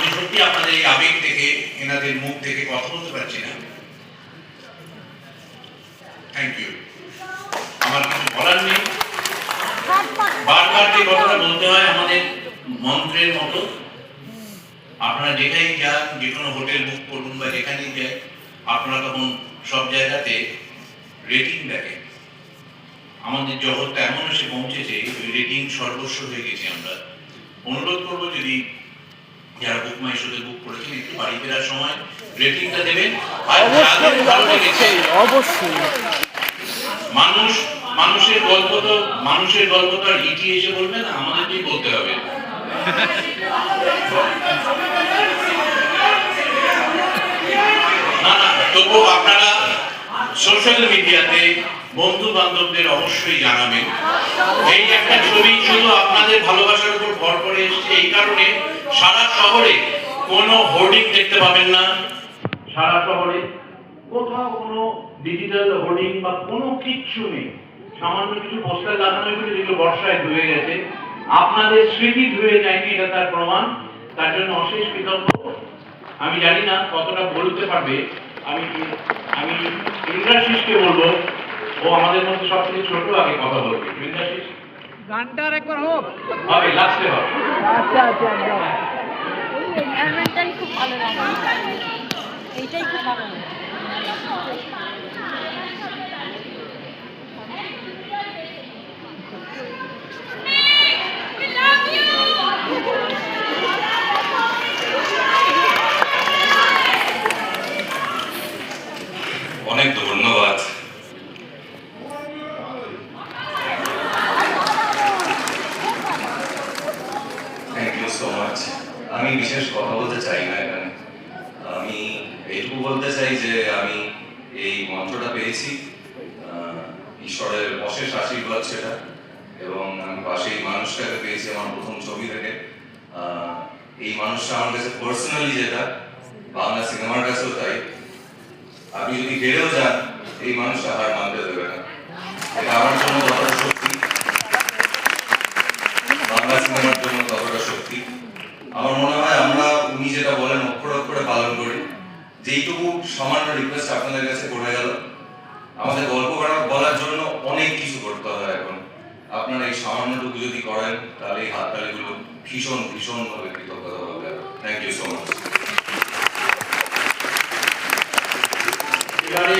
আমি সত্যি আপনাদের এই আবেগ থেকে, এনাদের মুখ থেকে কথা বলতে পারছি না। Thank you. আমার কিছু বলার নেই। বারবার যে কথাটা বলতে হয় আমাদের মন্ত্রের মতো, আপনারা যেখানেই যান, যে কোনো হোটেল বুক করুন বা যেখানেই যান, আপনারা তখন সব জায়গাতে রেটিং দেখেন। আমাদের জগৎটা এমন এসে পৌঁছেছে, রেটিং সর্বস্ব হয়ে গেছে। আমরা অনুরোধ করবো, যদি যারা বুক মাই শোতে বুক করেছেন, একটু বাড়ি ফেরার সময় রেটিংটা দেবেন। আর যাদের ভালো লেগেছে অবশ্যই মানুষের গল্প তো আর ইটি এসে বলবে না, আমাদেরকেই বলতে হবে। না না, তবুও আপনারা সোশ্যাল মিডিয়াতে বন্ধু বান্ধবদের অবশ্যই জানাবেন। এই একটা ছবি শুধু আপনাদের ভালোবাসার উপর ভর করে এসেছে, এই কারণে সারা শহরে কোনো হোর্ডিং দেখতে পাবেন না। সারা শহরে কোথাও কোনো ডিজিটাল হোর্ডিং বা কোনো কিচ্ছু নেই। সামান্য কিছু পোস্টার লাগানো হয়েছে, যেগুলো বর্ষায় ধুয়ে গেছে। আপনাদের স্মৃতি ধুয়ে যায়নি, এটা তার প্রমাণ। তার জন্য অশেষ কৃতজ্ঞ। আমি জানি না কতটা বলতে পারবে। আমি ইন্দ্রাশিসকে বলবো, ও আমাদের মধ্যে সবথেকে ছোট, আগে কথা বলবে। ইন্দ্রাশিস, গানটার একবার হোক, হবে লাস্টে হবে। আচ্ছা আচ্ছা একদম। এনভায়রনমেন্টটাই খুব ভালো লাগে, এইটাই খুব ভালো লাগে। অনেক ধন্যবাদ। Thank you so much. আমি বিশেষ কথা বলতে চাই না এখানে। আমি এইটুকু বলতে চাই যে আমি এই মন্ত্রটা পেয়েছি, ঈশ্বরের অশেষ আশীর্বাদ সেটা, এবং আমি পাশে এই মানুষটাকে পেয়েছি আমার প্রথম ছবি থেকে। এই মানুষটা আমার কাছে পার্সোনালি, যেটা বাংলা সিনেমার কাছেও তাই। আপনি যদি হেরেও যান, এই মানুষটা হার মানতে দেবে না। এটা আমার জন্য যতটা শক্তি, বাংলা সিনেমার জন্য ততটা শক্তি। আমার মনে হয় আমরা উনি যেটা বলেন অক্ষরে অক্ষরে পালন করি। যেইটুকু সামান্য রিকোয়েস্ট আপনাদের কাছে করে গেল, আমাদের গল্প বলার জন্য অনেক কিছু করতে হয় এখন। আপনারা এই সামান্যটুকু যদি করেন, তাহলে এই হাততালিগুলো ভীষণ ভীষণ ভাবে কৃতজ্ঞতা পাবে। Thank you so much. এবারে